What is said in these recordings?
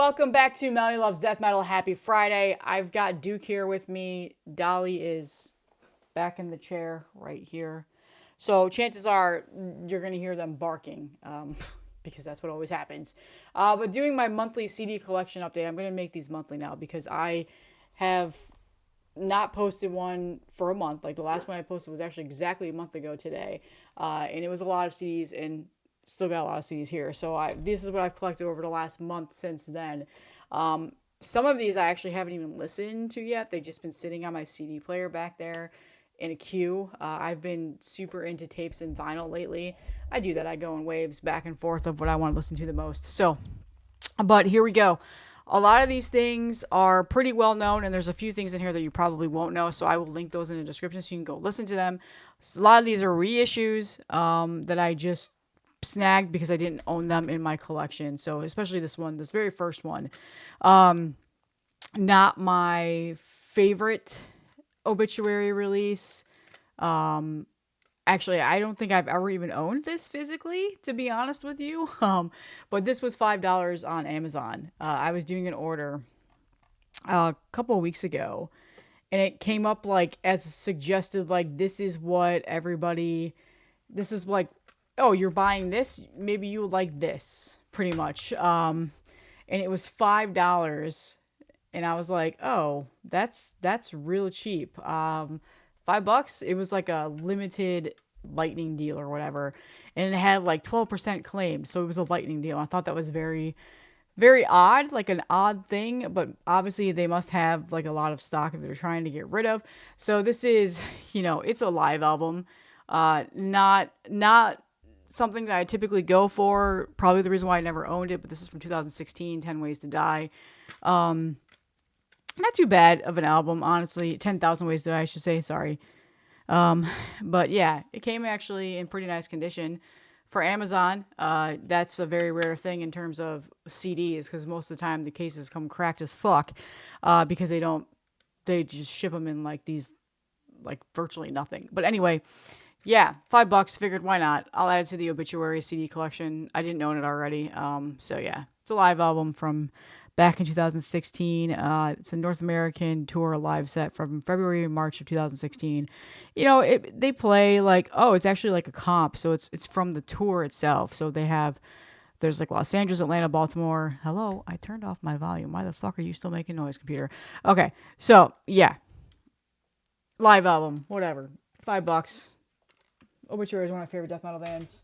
welcome back to Melanie Loves Death Metal. Happy Friday. I've got Duke here with me. Dolly is back in the chair right here. So chances are you're going to hear them barking because that's what always happens. But doing my monthly CD collection update, I'm going to make these monthly now because I have not posted one for a month. Like the last one I posted was actually exactly a month ago today. And it was a lot of CDs and still got a lot of CDs here. So this is what I've collected over the last month since then. Some of these I actually haven't even listened to yet. They've just been sitting on my CD player back there in a queue. I've been super into tapes and vinyl lately. I do that. I go in waves back and forth of what I want to listen to the most. So, but here we go. A lot of these things are pretty well known, and there's a few things in here that you probably won't know, so I will link those in the description so you can go listen to them. So a lot of these are reissues that I just snagged because I didn't own them in my collection. So especially this one, this very first one. Not my favorite obituary release. Actually, I don't think I've ever even owned this physically, to be honest with you. But this was $5 on Amazon. I was doing an order a couple of weeks ago, and it came up like as suggested, like this is what everybody. This is like, oh, you're buying this. Maybe you would like this, pretty much. And it was $5, and I was like, oh, that's real cheap. $5. It was like a limited lightning deal or whatever, and it had like 12% claimed, so it was a lightning deal. I thought that was very, very odd, like an odd thing, but obviously they must have like a lot of stock that they're trying to get rid of. So this is, it's a live album, not something that I typically go for. Probably the reason why I never owned it, but this is from 2016, 10 Ways to Die. Not too bad of an album, honestly. 10,000 Ways to Die, I should say. Sorry. But yeah, it came actually in pretty nice condition for Amazon. That's a very rare thing in terms of CDs because most of the time the cases come cracked as fuck because they just ship them in like these, like virtually nothing. But anyway, yeah, $5. Figured why not? I'll add it to the obituary CD collection. I didn't own it already. So yeah, it's a live album from back in 2016. It's a North American tour live set from February and March of 2016. They play like, oh, it's actually like a comp, so it's from the tour itself. So there's like Los Angeles, Atlanta, Baltimore. Hello, I turned off my volume. Why the fuck are you still making noise, computer? Okay, so yeah, live album, whatever, $5. Obituary is one of my favorite death metal bands.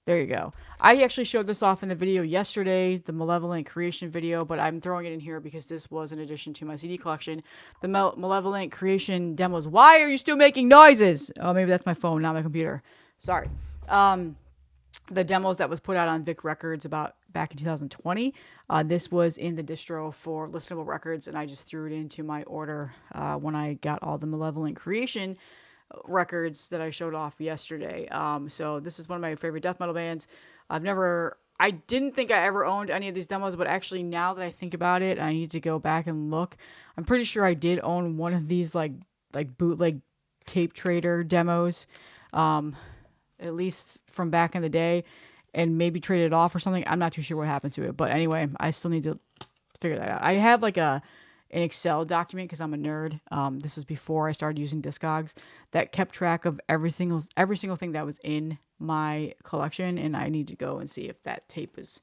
There you go. I actually showed this off in the video yesterday, the Malevolent Creation video, but I'm throwing it in here because this was an addition to my CD collection. The Malevolent Creation demos. Why are you still making noises? Oh, maybe that's my phone, not my computer. Sorry. The demos that was put out on Vic Records about back in 2020. This was in the distro for listenable records, and I just threw it into my order when I got all the Malevolent Creation records that I showed off yesterday. So this is one of my favorite death metal bands. I didn't think I ever owned any of these demos, but actually now that I think about it, I need to go back and look. I'm pretty sure I did own one of these like bootleg tape trader demos, at least from back in the day, and maybe traded it off or something. I'm not too sure what happened to it, but anyway, I still need to figure that out. I have like an Excel document because I'm a nerd. This is before I started using Discogs that kept track of every single thing that was in my collection, and I need to go and see if that tape is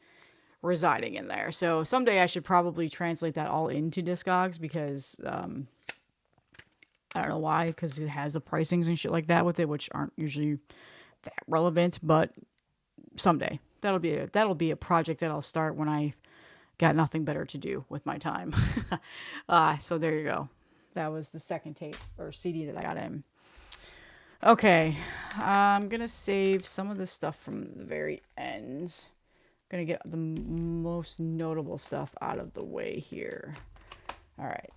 residing in there. So someday I should probably translate that all into Discogs because I don't know why, because it has the pricings and shit like that with it, which aren't usually that relevant. But someday that'll be a project that I'll start when I got nothing better to do with my time. So there you go. That was the second tape or CD that I got in. Okay, I'm gonna save some of this stuff from the very end. I'm gonna get the most notable stuff out of the way here. All right.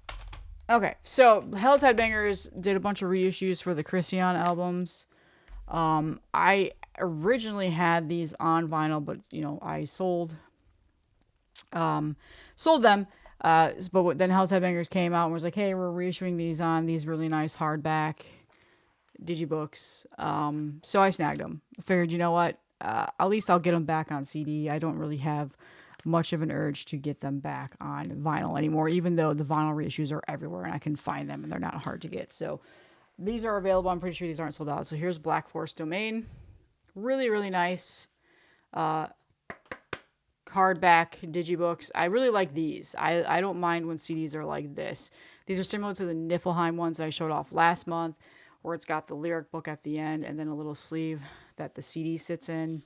Okay, so Hell's Headbangers did a bunch of reissues for the Christian albums. I originally had these on vinyl, but I sold them. But then Hell's Headbangers came out and was like, hey, we're reissuing these on these really nice hardback digibooks. So I snagged them. I figured, you know what? At least I'll get them back on CD. I don't really have much of an urge to get them back on vinyl anymore, even though the vinyl reissues are everywhere and I can find them and they're not hard to get. So these are available. I'm pretty sure these aren't sold out. So here's Black Forest Domain. Really, really nice. Hardback digibooks. I really like these. I don't mind when CDs are like this. These are similar to the Niflheim ones that I showed off last month, where it's got the lyric book at the end and then a little sleeve that the CD sits in,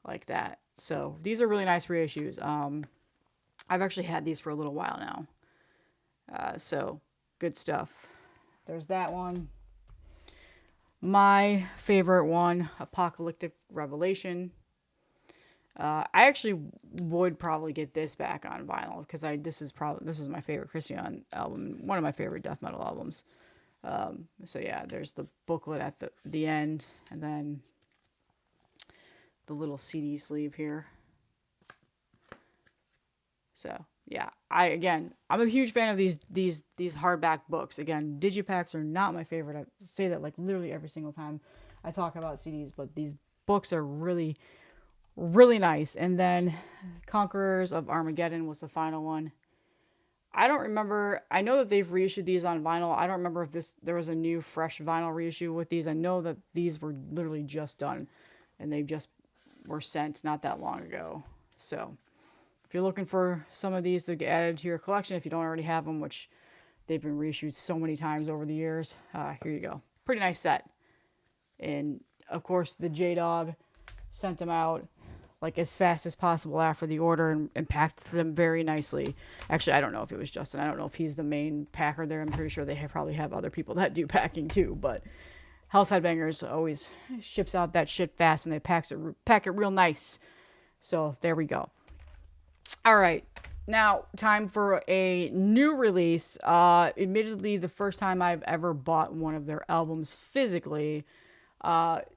like that. So these are really nice reissues. I've actually had these for a little while now. So good stuff. There's that one. My favorite one, Apocalyptic Revelation. I actually would probably get this back on vinyl because this is my favorite Christian album, one of my favorite death metal albums. So yeah, there's the booklet at the end, and then the little CD sleeve here. So yeah, I'm a huge fan of these hardback books. Again, digipacks are not my favorite. I say that like literally every single time I talk about CDs, but these books are really, really nice. And then Conquerors of Armageddon was the final one. I don't remember. I know that they've reissued these on vinyl. I don't remember if there was a new fresh vinyl reissue with these. I know that these were literally just done and they just were sent not that long ago. So if you're looking for some of these to get added to your collection, if you don't already have them, which they've been reissued so many times over the years, here you go. Pretty nice set. And of course, the J-Dog sent them out like as fast as possible after the order and packed them very nicely. Actually, I don't know if it was Justin. I don't know if he's the main packer there. I'm pretty sure they probably have other people that do packing too. But Hell's Headbangers always ships out that shit fast and they pack it real nice. So there we go. All right. Now, time for a new release. Admittedly, the first time I've ever bought one of their albums physically.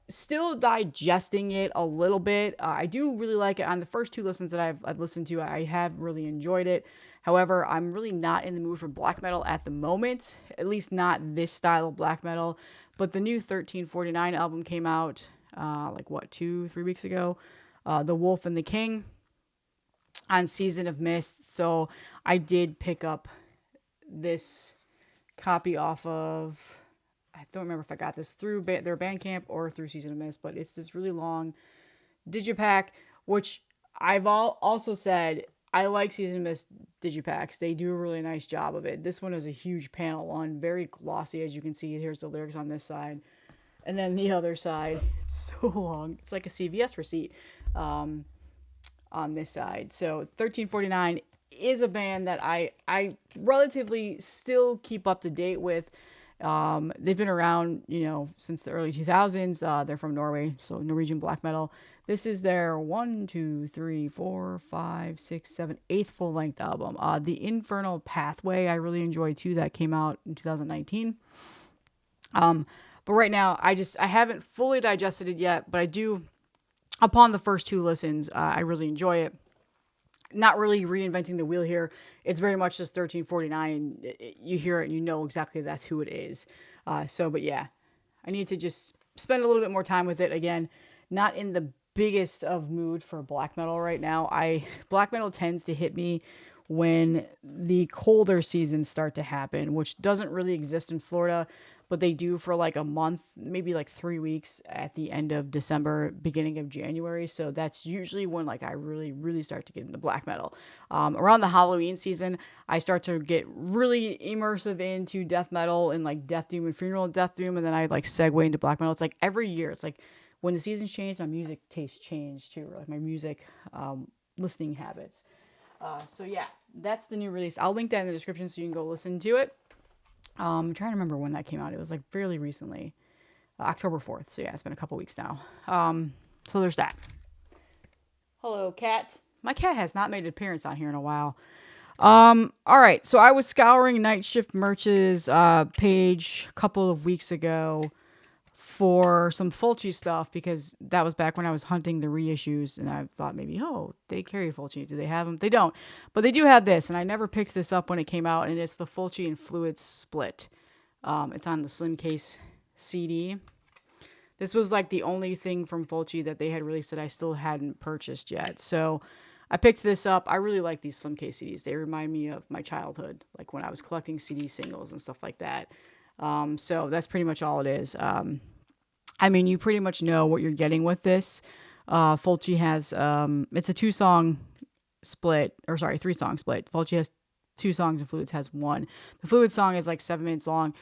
Still digesting it a little bit. I do really like it. On the first two listens that I've listened to, I have really enjoyed it. However, I'm really not in the mood for black metal at the moment, at least not this style of black metal. But the new 1349 album came out, 2-3 weeks ago. The Wolf and the King on Season of Mist. So I did pick up this copy off of, I don't remember if I got this through their Bandcamp or through Season of Mist, but it's this really long digipack, which I've also said I like Season of Mist digipacks. They do a really nice job of it. This one is a huge panel one, very glossy, as you can see. Here's the lyrics on this side. And then the other side, it's so long. It's like a CVS receipt on this side. So 1349 is a band that I relatively still keep up to date with. They've been around, since the early 2000s. They're from Norway, so Norwegian black metal. This is their 8th full-length album. The Infernal Pathway, I really enjoyed too. That came out in 2019. But right now, I haven't fully digested it yet, but I do, upon the first two listens, I really enjoy it. Not really reinventing the wheel here. It's very much just 1349. You hear it and you know exactly that's who it is. But yeah, I need to just spend a little bit more time with it. Again, not in the biggest of mood for black metal right now. Black metal tends to hit me when the colder seasons start to happen, which doesn't really exist in Florida, but they do for like a month, maybe like 3 weeks at the end of December, beginning of January. So that's usually when like I really, really start to get into black metal. Around the Halloween season, I start to get really immersive into death metal and like Death Doom and Funeral Death Doom, and then I like segue into black metal. It's like every year, it's like when the seasons change, my music taste change too, or like my music listening habits. So yeah, that's the new release. I'll link that in the description so you can go listen to it. I'm trying to remember when that came out. It was like fairly recently, October 4th. So yeah, it's been a couple weeks now. So there's that. Hello, cat. My cat has not made an appearance on here in a while. All right. So I was scouring Night Shift Merch's page a couple of weeks ago for some Fulci stuff, because that was back when I was hunting the reissues, and I thought maybe, they carry Fulci. Do they have them? They don't, but they do have this, and I never picked this up when it came out, and it's the Fulci and Fluid split. It's on the Slim Case CD. This was like the only thing from Fulci that they had released that I still hadn't purchased yet. So I picked this up. I really like these Slim Case CDs. They remind me of my childhood, like when I was collecting CD singles and stuff like that. So that's pretty much all it is. I mean, you pretty much know what you're getting with this. Fulci has, it's a 2-song split, or sorry, 3-song split. Fulci has 2 songs and Fluids has 1. The Fluids song is like 7 minutes long.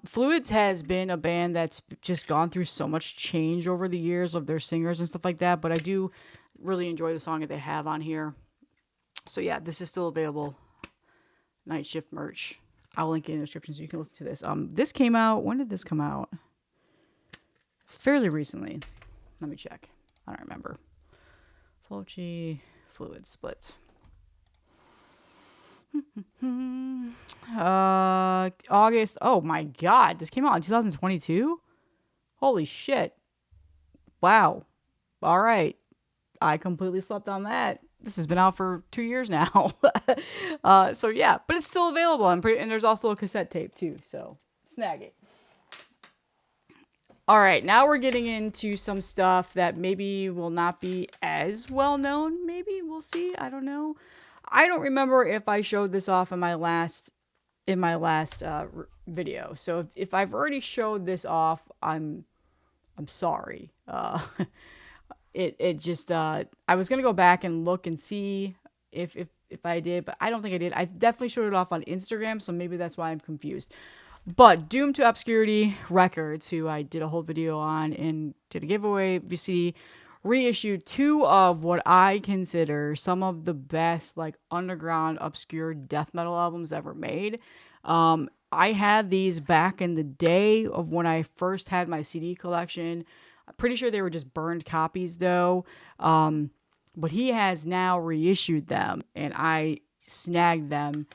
Fluids has been a band that's just gone through so much change over the years of their singers and stuff like that, but I do really enjoy the song that they have on here. So yeah, this is still available. Night Shift merch. I'll link it in the description so you can listen to this. This came out, when did this come out? Fairly recently. Let me check. I don't remember. Fulci Fluid Split. August. Oh my god, this came out in 2022? Holy shit. Wow. All right. I completely slept on that. This has been out for 2 years now. So yeah, but it's still available. And there's also a cassette tape too, so snag it. All right, now we're getting into some stuff that maybe will not be as well known. Maybe we'll see. I don't know. I don't remember if I showed this off in my last video. So if I've already showed this off, I'm sorry. It just I was gonna go back and look and see if I did, but I don't think I did. I definitely showed it off on Instagram, so maybe that's why I'm confused. But Doomed to Obscurity Records, who I did a whole video on and did a giveaway, VCD, reissued 2 of what I consider some of the best, like, underground, obscure death metal albums ever made. I had these back in the day of when I first had my CD collection. I'm pretty sure they were just burned copies, though. But he has now reissued them, and I snagged them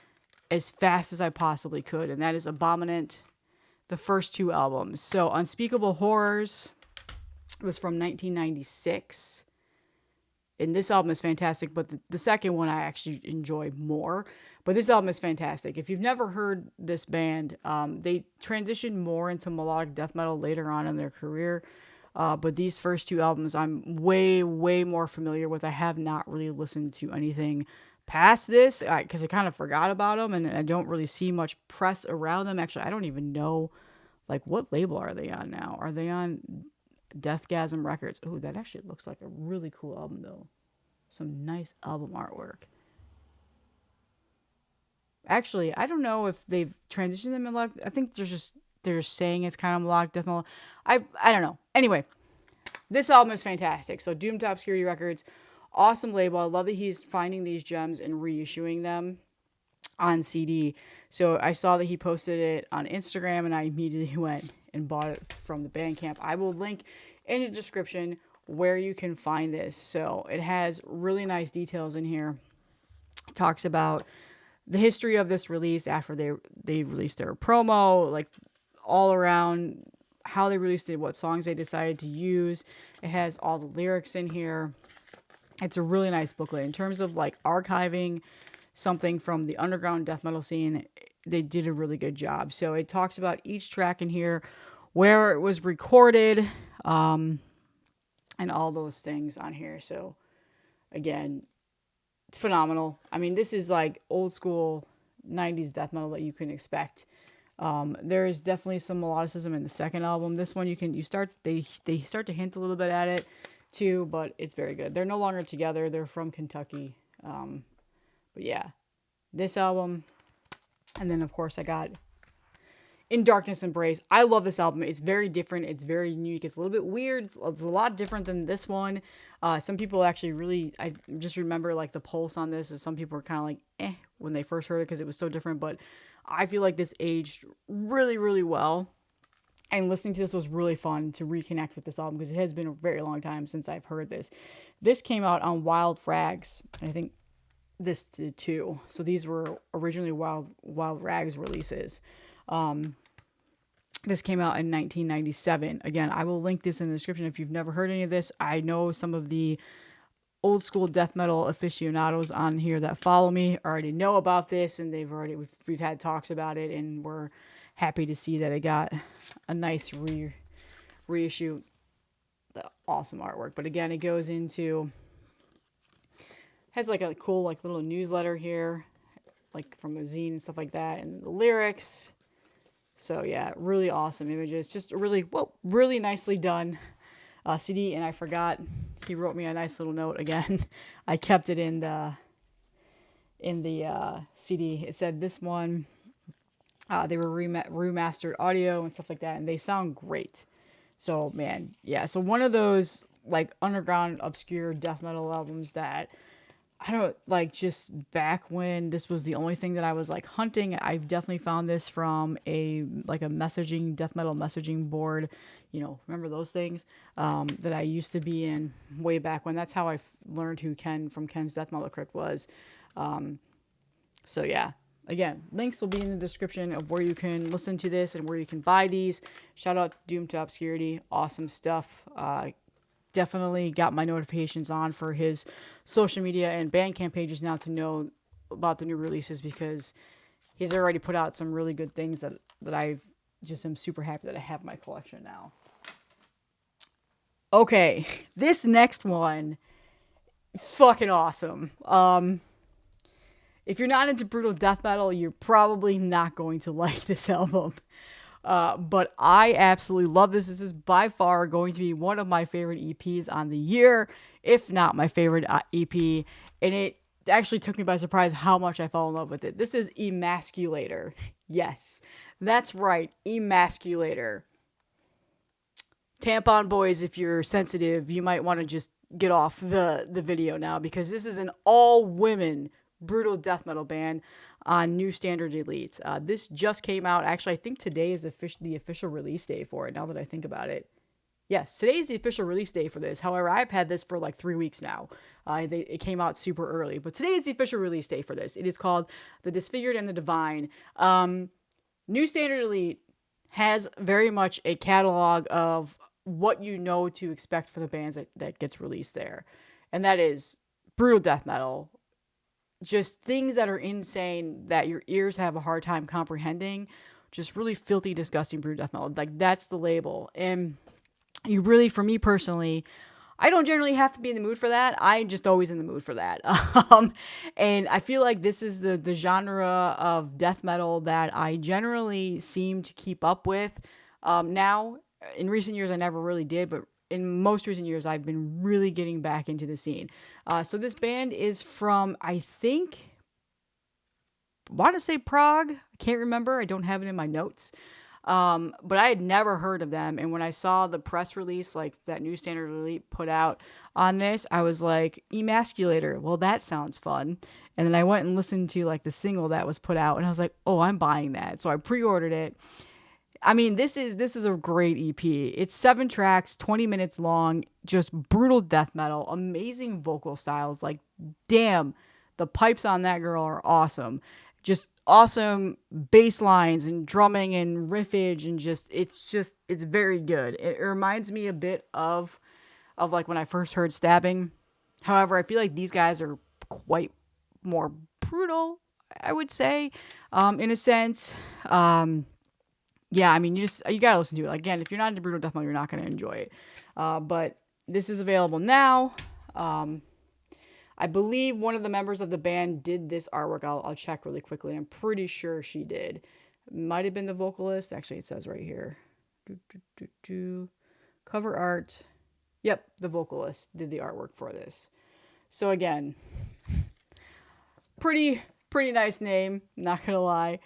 as fast as I possibly could, and that is Abominant, the first 2 albums. So Unspeakable Horrors was from 1996, and this album is fantastic, but the second one I actually enjoy more. But this album is fantastic. If you've never heard this band, they transitioned more into melodic death metal later on in their career. But these first 2 albums I'm way, way more familiar with. I have not really listened to anything past this because I kind of forgot about them, and I don't really see much press around them. Actually, I don't even know, like, what label are they on now? Are they on Deathgasm Records? Oh, that actually looks like a really cool album, though. Some nice album artwork. Actually, I don't know if they've transitioned them in melodic. I think they're saying it's kind of melodic death metal. I don't know. Anyway, this album is fantastic. So Doomed to Obscurity Records, awesome label. I love that he's finding these gems and reissuing them on CD. So I saw that he posted it on Instagram, and I immediately went and bought it from the Bandcamp. I will link in the description where you can find this. So it has really nice details in here. It talks about the history of this release after they released their promo, like all around how they released it, what songs they decided to use. It has all the lyrics in here. It's a really nice booklet. In terms of like archiving something from the underground death metal scene, they did a really good job. So it talks about each track in here, where it was recorded, and all those things on here. So again, phenomenal. I mean, this is like old school 90s death metal that you can expect. There is definitely some melodicism in the second album. This one they start to hint a little bit at it too, but it's very good. They're no longer together. They're from Kentucky. But yeah, this album, and then of course I got In Darkness Embrace. I love this album. It's very different. It's very unique. It's a little bit weird. It's a lot different than this one. Some people actually really, I just remember like the pulse on this is some people were kind of like, when they first heard it because it was so different. But I feel like this aged really, really well. And listening to this was really fun to reconnect with this album because it has been a very long time since I've heard this. This came out on Wild Rags. I think this did too. So these were originally Wild Rags releases. This came out in 1997. Again, I will link this in the description if you've never heard any of this. I know some of the old school death metal aficionados on here that follow me already know about this, and we've had talks about it, and we're happy to see that it got a nice reissue. The awesome artwork. But again, it goes into Has like a cool like little newsletter here, like from a zine and stuff like that, and the lyrics. So yeah, really awesome images. Just really nicely done CD. And I forgot, he wrote me a nice little note again. I kept it in the CD. It said this one, they were remastered audio and stuff like that, and they sound great. So man, yeah. So one of those like underground obscure death metal albums that I don't like, just back when this was the only thing that I was like hunting. I've definitely found this from a messaging death metal messaging board. Remember those things that I used to be in way back when. That's how I learned who Ken from Ken's Death Metal Crypt was. So yeah, again, links will be in the description of where you can listen to this and where you can buy these. Shout out Doom to Obscurity, awesome stuff. Definitely got my notifications on for his social media and Bandcamp pages now to know about the new releases, because he's already put out some really good things that I just am super happy that I have in my collection now. Okay, this next one, fucking awesome. If you're not into brutal death metal, you're probably not going to like this album. But I absolutely love this. This is by far going to be one of my favorite EPs on the year, if not my favorite EP. And it actually took me by surprise how much I fell in love with it. This is Emasculator. Yes, that's right, Emasculator. Tampon boys, if you're sensitive, you might want to just get off the video now, because this is an all-women brutal death metal band on New Standard Elite. This just came out. Actually, I think today is the official release day for it, now that I think about it. Yes, today is the official release day for this. However, I've had this for like 3 weeks now. It came out super early. But today is the official release day for this. It is called The Disfigured and the Divine. New Standard Elite has very much a catalog of what you know to expect for the bands that gets released there. And that is brutal death metal, just things that are insane that your ears have a hard time comprehending, just really filthy, disgusting brutal death metal. Like, that's the label. And you really, for me personally, I don't generally have to be in the mood for that. I'm just always in the mood for that. And I feel like this is the genre of death metal that I generally seem to keep up with. Now, in recent years, I never really did, but in most recent years, I've been really getting back into the scene. So this band is from, I think, want to say Prague. I can't remember. I don't have it in my notes. But I had never heard of them. And when I saw the press release, like that New Standard Elite put out on this, I was like, Emasculator. Well, that sounds fun. And then I went and listened to like the single that was put out, and I was like, oh, I'm buying that. So I pre-ordered it. I mean, this is a great EP. It's 7 tracks, 20 minutes long, just brutal death metal, amazing vocal styles. Like, damn, the pipes on that girl are awesome. Just awesome bass lines and drumming and riffage, and it's very good. It reminds me a bit of like when I first heard Stabbing. However, I feel like these guys are quite more brutal, I would say, in a sense. Yeah, I mean, you gotta listen to it. Again, if you're not into brutal death metal, you're not gonna enjoy it. But this is available now. I believe one of the members of the band did this artwork. I'll check really quickly. I'm pretty sure she did. Might have been the vocalist. Actually, it says right here. Cover art. Yep, the vocalist did the artwork for this. So again, pretty nice name. Not gonna lie.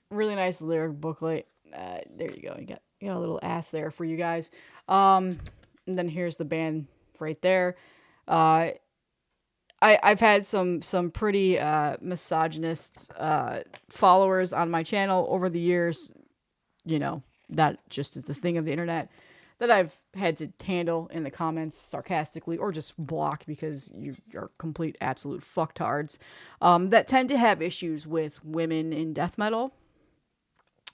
Really nice lyric booklet. There you go. You got a little ass there for you guys. And then here's the band right there. I've had some pretty misogynist followers on my channel over the years. That just is the thing of the internet that I've had to handle in the comments sarcastically or just block because you are complete absolute fucktards that tend to have issues with women in death metal.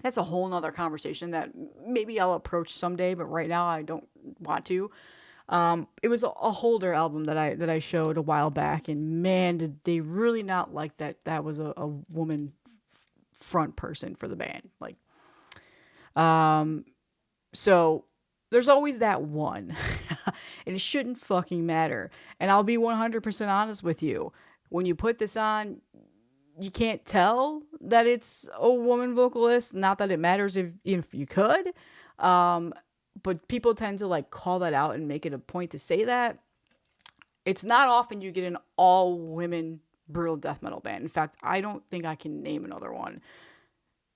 That's a whole nother conversation that maybe I'll approach someday, but right now I don't want to. It was a Holder album that I showed a while back, and man, did they really not like that was a woman front person for the band. Like, so there's always that one. And it shouldn't fucking matter. And I'll be 100% honest with you. When you put this on, you can't tell that it's a woman vocalist. Not that it matters if you could. But people tend to like call that out and make it a point to say that. It's not often you get an all women brutal death metal band. In fact, I don't think I can name another one.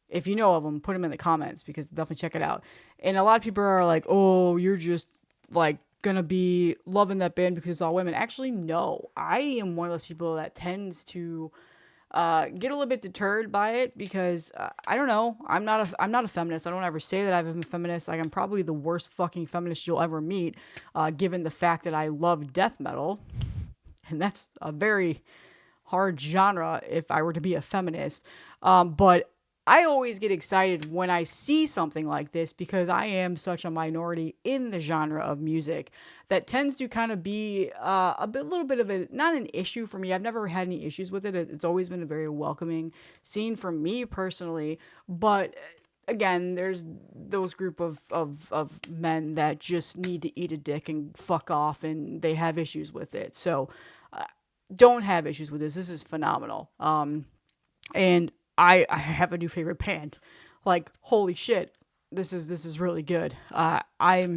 If you know of them, put them in the comments because definitely check it out. And a lot of people are like, oh, you're just like gonna be loving that band because it's all women. Actually, no. I am one of those people that tends to get a little bit deterred by it because I don't know. I'm not a feminist. I don't ever say that I'm a feminist. Like I'm probably the worst fucking feminist you'll ever meet, given the fact that I love death metal, and that's a very hard genre if I were to be a feminist. But I always get excited when I see something like this because I am such a minority in the genre of music that tends to kind of be little bit of a, not an issue for me. I've never had any issues with it. It's always been a very welcoming scene for me personally. But again, there's those group of men that just need to eat a dick and fuck off and they have issues with it. So don't have issues with this. This is phenomenal. And I have a new favorite band. Like, holy shit, this is really good. My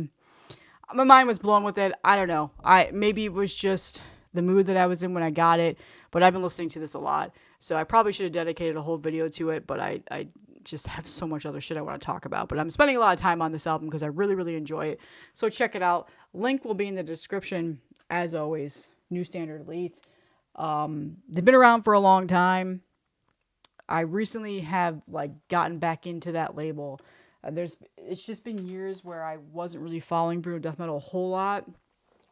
mind was blown with it. I don't know. Maybe it was just the mood that I was in when I got it, but I've been listening to this a lot. So I probably should have dedicated a whole video to it, but I just have so much other shit I want to talk about. But I'm spending a lot of time on this album because I really, really enjoy it. So check it out. Link will be in the description, as always. New Standard Elite. They've been around for a long time. I recently have like gotten back into that label. It's just been years where I wasn't really following brutal death metal a whole lot,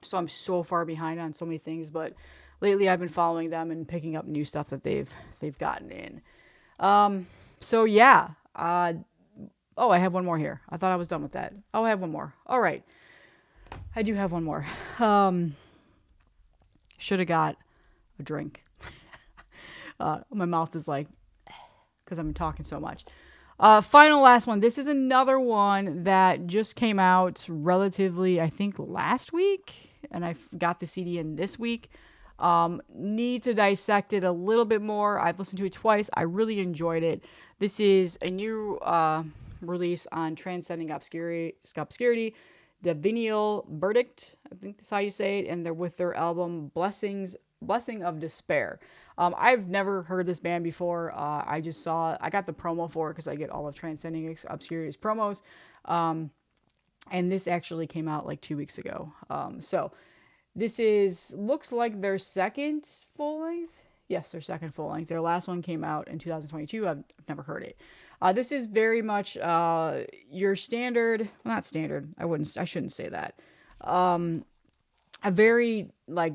so I'm so far behind on so many things. But lately, I've been following them and picking up new stuff that they've gotten in. So yeah. Oh, I have one more here. I thought I was done with that. Oh, I have one more. All right, I do have one more. Should have got a drink. My mouth is like, because I'm talking so much. Final last one. This is another one that just came out relatively, I think, last week. And I got the CD in this week. Need to dissect it a little bit more. I've listened to it twice. I really enjoyed it. This is a new release on Transcending Obscurity. Devenial Verdict, I think that's how you say it. And they're with their album Blessing of Despair. I've never heard this band before. I got the promo for it because I get all of Transcending Obscurity's promos. And this actually came out like 2 weeks ago. So this looks like their second full length. Yes, their second full length. Their last one came out in 2022. I've never heard it. This is very much your standard, well, not standard. I shouldn't say that. A very like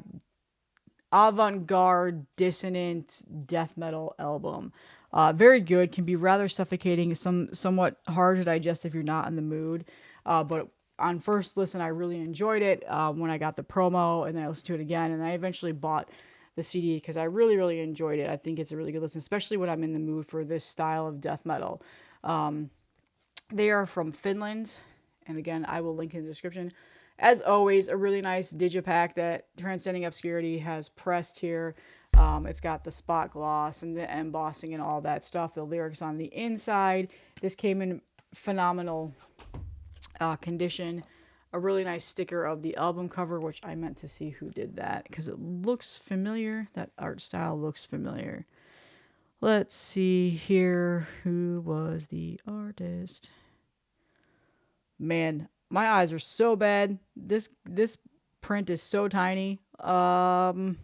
avant-garde, dissonant death metal album. Very good. Can be rather suffocating. Somewhat hard to digest if you're not in the mood. But on first listen, I really enjoyed it when I got the promo, and then I listened to it again, and I eventually bought the CD because I really, really enjoyed it. I think it's a really good listen, especially when I'm in the mood for this style of death metal. They are from Finland, and again, I will link in the description. As always, a really nice digipack that Transcending Obscurity has pressed here. It's got the spot gloss and the embossing and all that stuff. The lyrics on the inside. This came in phenomenal condition. A really nice sticker of the album cover, which I meant to see who did that because it looks familiar. That art style looks familiar. Let's see here. Who was the artist? Man, my eyes are so bad. This print is so tiny. Well,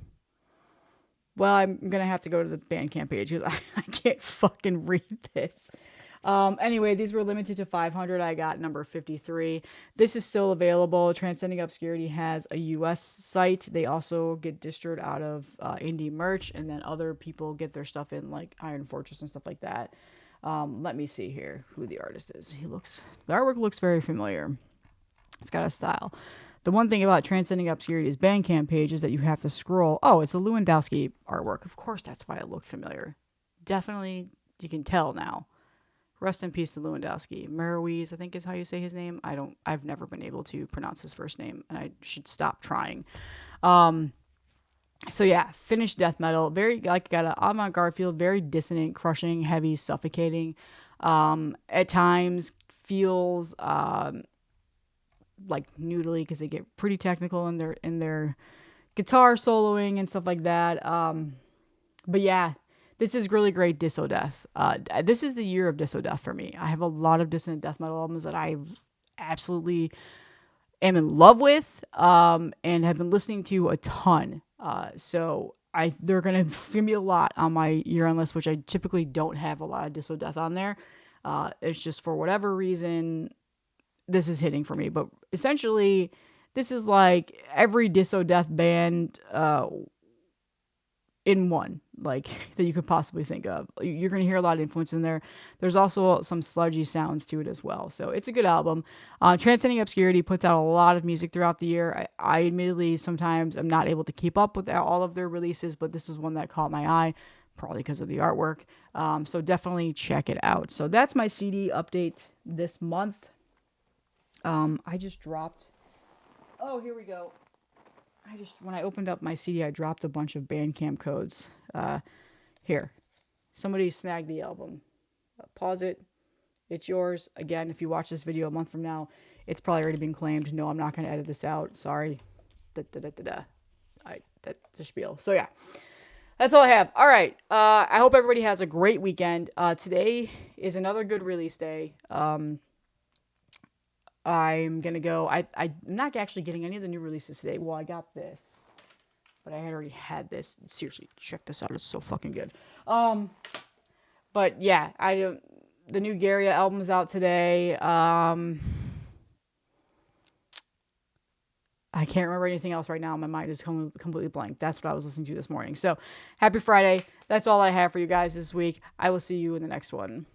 I'm gonna have to go to the Bandcamp page because I can't fucking read this. Anyway, these were limited to 500. I got number 53. This is still available. Transcending Obscurity has a US site. They also get distributed out of indie merch, and then other people get their stuff in like Iron Fortress and stuff like that. Let me see here who the artist is. The artwork looks very familiar. It's got a style. The one thing about Transcending Obscurity's Bandcamp page is that you have to scroll. Oh, it's a Lewandowski artwork. Of course, that's why it looked familiar. Definitely, you can tell now. Rest in peace to Lewandowski. Merowiz, I think is how you say his name. I've never been able to pronounce his first name, and I should stop trying. So yeah, Finnish death metal, very like got an avant-garde feel, very dissonant, crushing, heavy, suffocating. At times feels like noodly because they get pretty technical in their guitar soloing and stuff like that. But yeah, this is really great disso death. This is the year of disso death for me. I have a lot of dissonant death metal albums that I absolutely am in love with, and have been listening to a ton. So there's gonna be a lot on my year-end list, which I typically don't have a lot of disso death on there. It's just for whatever reason this is hitting for me. But essentially, this is like every disso death band in one, like that you could possibly think of. You're going to hear a lot of influence in there. There's also some sludgy sounds to it as well. So it's a good album. Transcending Obscurity puts out a lot of music throughout the year. I admittedly sometimes am not able to keep up with all of their releases, but this is one that caught my eye, probably because of the artwork. So definitely check it out. So that's my CD update this month. I just dropped. Oh, here we go. When I opened up my CD, I dropped a bunch of Bandcamp codes. Here. Somebody snagged the album. Pause it. It's yours. Again, if you watch this video a month from now, it's probably already been claimed. No, I'm not going to edit this out. Sorry. That's the spiel. So yeah, that's all I have. All right. I hope everybody has a great weekend. Today is another good release day. I'm going to go. I'm not actually getting any of the new releases today. Well, I got this, but I had already had this. Seriously, check this out. It's so fucking good. But yeah, the new Garia album is out today. I can't remember anything else right now. My mind is completely blank. That's what I was listening to this morning. So happy Friday. That's all I have for you guys this week. I will see you in the next one.